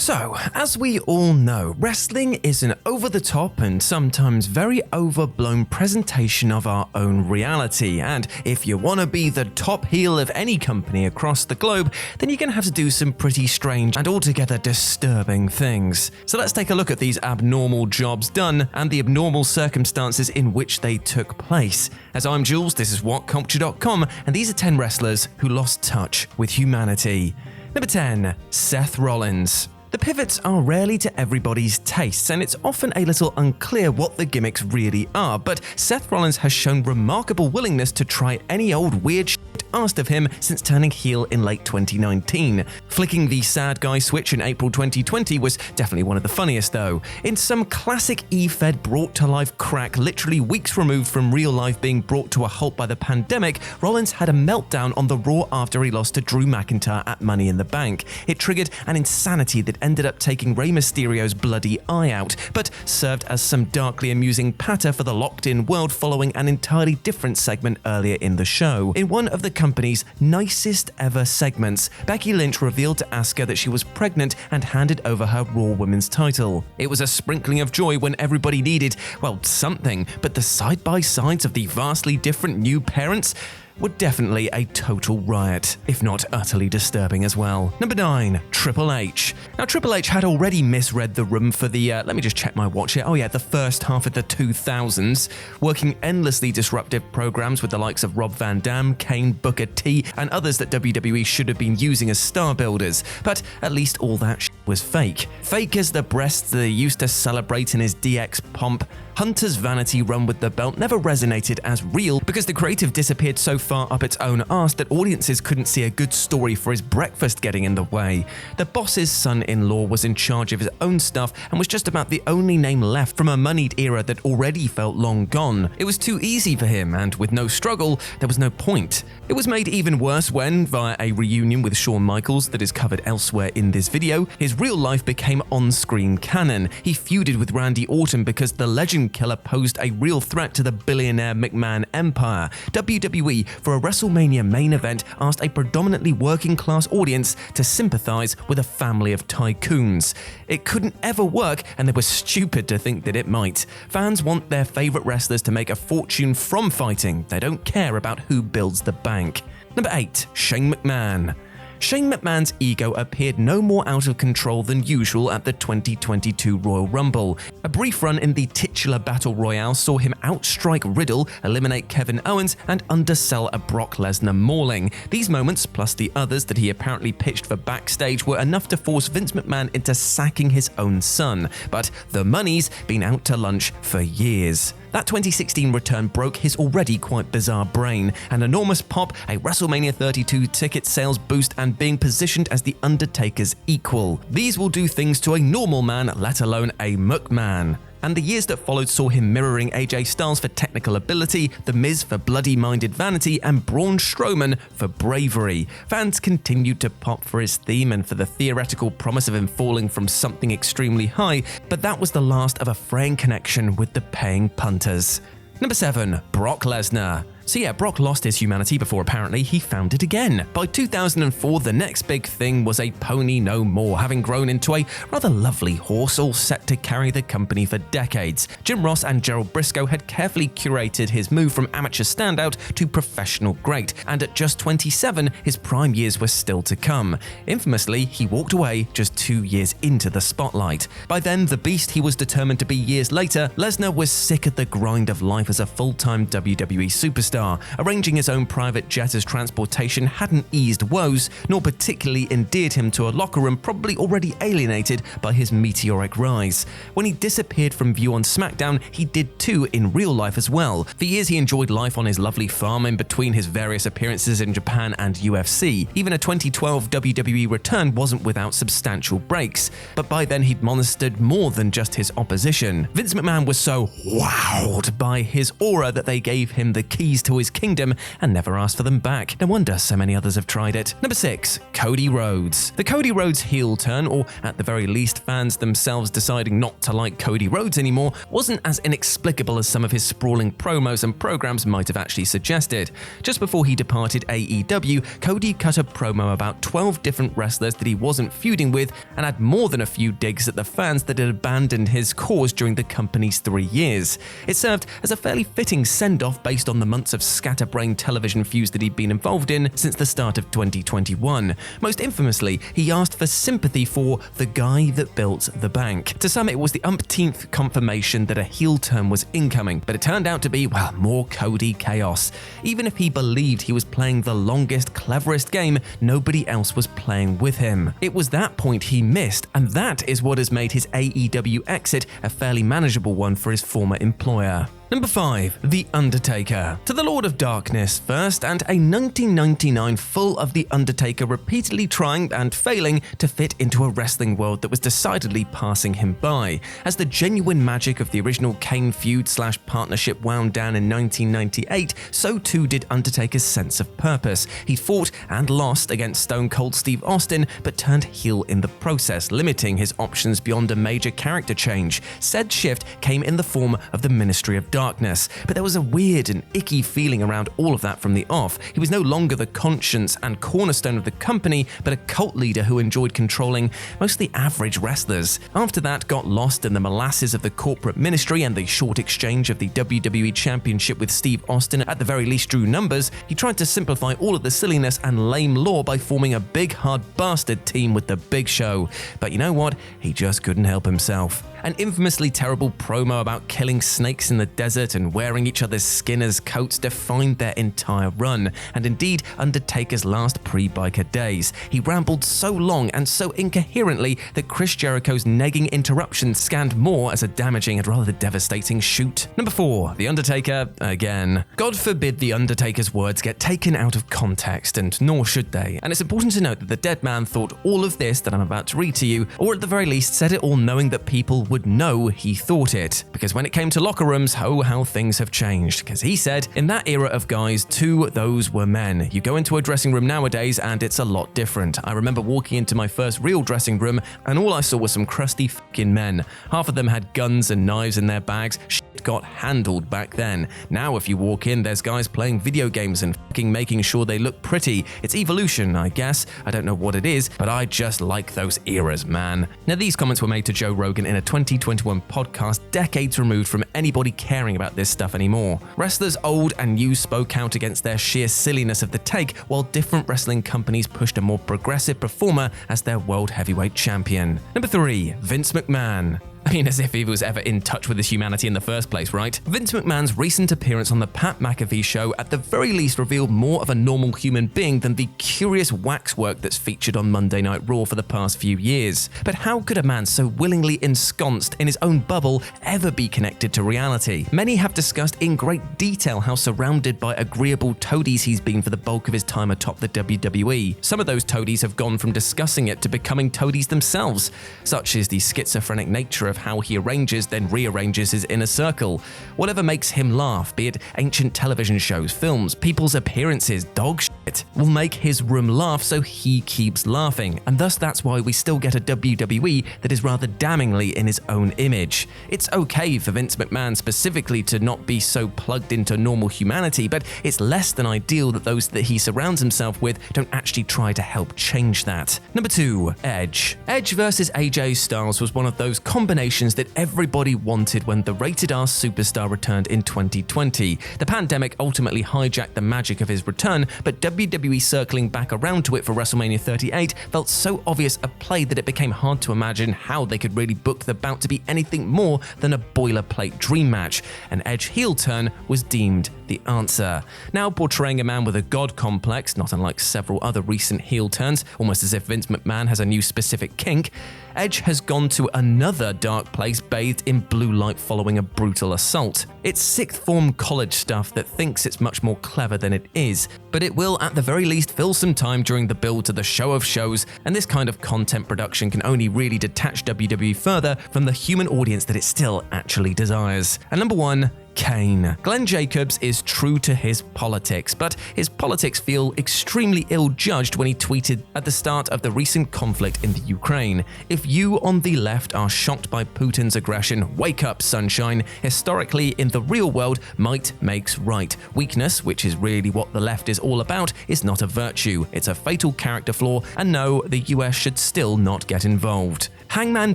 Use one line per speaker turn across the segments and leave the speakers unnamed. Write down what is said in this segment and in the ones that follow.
So, as we all know, wrestling is an over-the-top and sometimes very overblown presentation of our own reality, and if you want to be the top heel of any company across the globe, then you're going to have to do some pretty strange and altogether disturbing things. So let's take a look at these abnormal jobs done and the abnormal circumstances in which they took place. As I'm Jules, this is WhatCulture.com, and these are 10 wrestlers who lost touch with humanity. Number 10, Seth Rollins. The pivots are rarely to everybody's tastes, and it's often a little unclear what the gimmicks really are, but Seth Rollins has shown remarkable willingness to try any old weird shit asked of him since turning heel in late 2019. Flicking the sad guy switch in April 2020 was definitely one of the funniest though. In some classic E-Fed brought to life crack literally weeks removed from real life being brought to a halt by the pandemic, Rollins had a meltdown on the Raw after he lost to Drew McIntyre at Money in the Bank. It triggered an insanity that ended up taking Rey Mysterio's bloody eye out, but served as some darkly amusing patter for the locked-in world following an entirely different segment earlier in the show. In one of the company's nicest ever segments, Becky Lynch revealed to Asuka that she was pregnant and handed over her Raw Women's title. It was a sprinkling of joy when everybody needed, well, something, but the side-by-sides of the vastly different new parents were definitely a total riot, if not utterly disturbing as well. Number 9, Triple H. Now, Triple H had already misread the room for the, let me just check my watch here, the first half of the 2000s, working endlessly disruptive programs with the likes of Rob Van Dam, Kane, Booker T, and others that WWE should have been using as star builders, but at least all that was fake. Fake as the breasts that he used to celebrate in his DX pomp. Hunter's vanity run with the belt never resonated as real because the creative disappeared so far up its own arse that audiences couldn't see a good story for his breakfast getting in the way. The boss's son-in-law was in charge of his own stuff and was just about the only name left from a moneyed era that already felt long gone. It was too easy for him, and with no struggle, there was no point. It was made even worse when, via a reunion with Shawn Michaels that is covered elsewhere in this video, his real life became on-screen canon. He feuded with Randy Orton because the legend killer posed a real threat to the billionaire McMahon empire. WWE, for a WrestleMania main event, asked a predominantly working-class audience to sympathize with a family of tycoons. It couldn't ever work, and they were stupid to think that it might. Fans want their favorite wrestlers to make a fortune from fighting. They don't care about who builds the bank. Number 8, Shane McMahon. Shane McMahon's ego appeared no more out of control than usual at the 2022 Royal Rumble. A brief run in the titular Battle Royale saw him outstrike Riddle, eliminate Kevin Owens, and undersell a Brock Lesnar mauling. These moments, plus the others that he apparently pitched for backstage, were enough to force Vince McMahon into sacking his own son. But the money's been out to lunch for years. That 2016 return broke his already quite bizarre brain. An enormous pop, a WrestleMania 32 ticket sales boost, and being positioned as The Undertaker's equal. These will do things to a normal man, let alone a McMahon. And the years that followed saw him mirroring AJ Styles for technical ability, The Miz for bloody-minded vanity, and Braun Strowman for bravery. Fans continued to pop for his theme and for the theoretical promise of him falling from something extremely high, but that was the last of a fraying connection with the paying punters. Number 7, Brock Lesnar. So yeah, Brock lost his humanity before apparently he found it again. By 2004, the next big thing was a pony no more, having grown into a rather lovely horse all set to carry the company for decades. Jim Ross and Gerald Briscoe had carefully curated his move from amateur standout to professional great, and at just 27, his prime years were still to come. Infamously, he walked away just 2 years into the spotlight. By then, the beast he was determined to be years later, Lesnar was sick of the grind of life as a full-time WWE superstar. Arranging his own private jet as transportation hadn't eased woes, nor particularly endeared him to a locker room probably already alienated by his meteoric rise. When he disappeared from view on SmackDown, he did too in real life as well. For years he enjoyed life on his lovely farm in between his various appearances in Japan and UFC. Even a 2012 WWE return wasn't without substantial breaks, but by then he'd monstered more than just his opposition. Vince McMahon was so wowed by his aura that they gave him the keys to his kingdom and never asked for them back. No wonder so many others have tried it. Number 6. Cody Rhodes. The Cody Rhodes heel turn, or at the very least fans themselves deciding not to like Cody Rhodes anymore, wasn't as inexplicable as some of his sprawling promos and programs might have actually suggested. Just before he departed AEW, Cody cut a promo about 12 different wrestlers that he wasn't feuding with and had more than a few digs at the fans that had abandoned his cause during the company's 3 years. It served as a fairly fitting send-off based on the months of scatterbrained television feuds that he'd been involved in since the start of 2021. Most infamously, he asked for sympathy for the guy that built the bank. To some, it was the umpteenth confirmation that a heel turn was incoming, but it turned out to be, well, more Cody chaos. Even if he believed he was playing the longest, cleverest game, nobody else was playing with him. It was that point he missed, and that is what has made his AEW exit a fairly manageable one for his former employer. Number 5. The Undertaker. To the Lord of Darkness first, and a 1999 full of The Undertaker repeatedly trying and failing to fit into a wrestling world that was decidedly passing him by. As the genuine magic of the original Kane feud/partnership wound down in 1998, so too did Undertaker's sense of purpose. He fought and lost against Stone Cold Steve Austin, but turned heel in the process, limiting his options beyond a major character change. Said shift came in the form of the Ministry of Darkness, but there was a weird and icky feeling around all of that from the off. He was no longer the conscience and cornerstone of the company, but a cult leader who enjoyed controlling mostly average wrestlers. After that, got lost in the molasses of the corporate ministry and the short exchange of the WWE Championship with Steve Austin at the very least drew numbers. He tried to simplify all of the silliness and lame lore by forming a big hard bastard team with the Big Show. But you know what? He just couldn't help himself. An infamously terrible promo about killing snakes in the desert and wearing each other's skin as coats defined their entire run, and indeed Undertaker's last pre-biker days. He rambled so long and so incoherently that Chris Jericho's negging interruptions scanned more as a damaging and rather devastating shoot. Number 4. The Undertaker again. God forbid the Undertaker's words get taken out of context, and nor should they. And it's important to note that the dead man thought all of this that I'm about to read to you, or at the very least said it all knowing that people would know he thought it. Because when it came to locker rooms, oh how things have changed. Because he said, in that era of guys, too, those were men. You go into a dressing room nowadays and it's a lot different. I remember walking into my first real dressing room and all I saw was some crusty fucking men. Half of them had guns and knives in their bags. Shit got handled back then. Now if you walk in, there's guys playing video games and fucking making sure they look pretty. It's evolution, I guess. I don't know what it is, but I just like those eras, man. Now these comments were made to Joe Rogan in a 2021 podcast decades removed from anybody caring about this stuff anymore. Wrestlers old and new spoke out against their sheer silliness of the take, while different wrestling companies pushed a more progressive performer as their world heavyweight champion. Number 3. Vince McMahon. I mean, as if he was ever in touch with his humanity in the first place, right? Vince McMahon's recent appearance on the Pat McAfee show at the very least revealed more of a normal human being than the curious waxwork that's featured on Monday Night Raw for the past few years. But how could a man so willingly ensconced in his own bubble ever be connected to reality? Many have discussed in great detail how surrounded by agreeable toadies he's been for the bulk of his time atop the WWE. Some of those toadies have gone from discussing it to becoming toadies themselves. Such is the schizophrenic nature of how he arranges then rearranges his inner circle. Whatever makes him laugh, be it ancient television shows, films, people's appearances, dog shit, will make his room laugh so he keeps laughing, and thus that's why we still get a WWE that is rather damningly in his own image. It's okay for Vince McMahon specifically to not be so plugged into normal humanity, but it's less than ideal that those that he surrounds himself with don't actually try to help change that. Number 2. Edge. Edge versus AJ Styles was one of those combinations that everybody wanted when the rated R superstar returned in 2020. The pandemic ultimately hijacked the magic of his return, but WWE circling back around to it for WrestleMania 38 felt so obvious a play that it became hard to imagine how they could really book the bout to be anything more than a boilerplate dream match. An Edge heel turn was deemed the answer. Now portraying a man with a god complex, not unlike several other recent heel turns, almost as if Vince McMahon has a new specific kink, Edge has gone to another dark place bathed in blue light following a brutal assault. It's sixth form college stuff that thinks it's much more clever than it is, but it will at the very least fill some time during the build to the show of shows, and this kind of content production can only really detach WWE further from the human audience that it still actually desires. And number 1, Kane. Glenn Jacobs is true to his politics, but his politics feel extremely ill-judged when he tweeted at the start of the recent conflict in the Ukraine. If you on the left are shocked by Putin's aggression, wake up, sunshine. Historically, in the real world, might makes right. Weakness, which is really what the left is all about, is not a virtue. It's a fatal character flaw, and no, the US should still not get involved. Hangman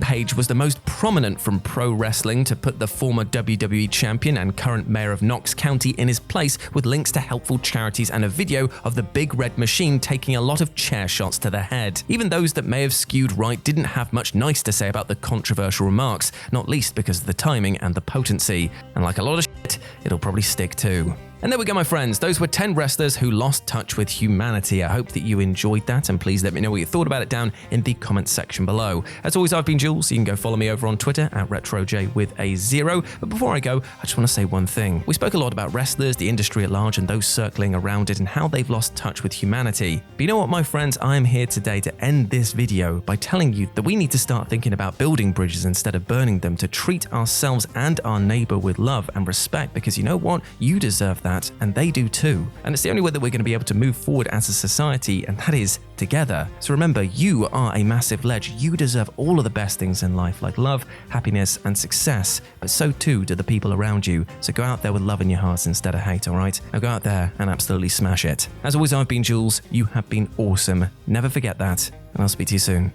Page was the most prominent from pro wrestling to put the former WWE champion and current mayor of Knox County in his place, with links to helpful charities and a video of the Big Red Machine taking a lot of chair shots to the head. Even those that may have skewed right didn't have much nice to say about the controversial remarks, not least because of the timing and the potency. And like a lot of shit, it'll probably stick too. And there we go, my friends. Those were 10 wrestlers who lost touch with humanity. I hope that you enjoyed that, and please let me know what you thought about it down in the comments section below. As always, I've been Jules. You can go follow me over on Twitter at RetroJ with a 0. But before I go, I just want to say one thing. We spoke a lot about wrestlers, the industry at large, and those circling around it, and how they've lost touch with humanity. But you know what, my friends? I am here today to end this video by telling you that we need to start thinking about building bridges instead of burning them, to treat ourselves and our neighbor with love and respect, because you know what? You deserve that, and they do too. And it's the only way that we're going to be able to move forward as a society, and that is together. So remember, you are a massive ledge. You deserve all of the best things in life, like love, happiness, and success, but so too do the people around you. So go out there with love in your hearts instead of hate, alright? Now go out there and absolutely smash it. As always, I've been Jules. You have been awesome. Never forget that, and I'll speak to you soon.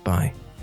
Bye.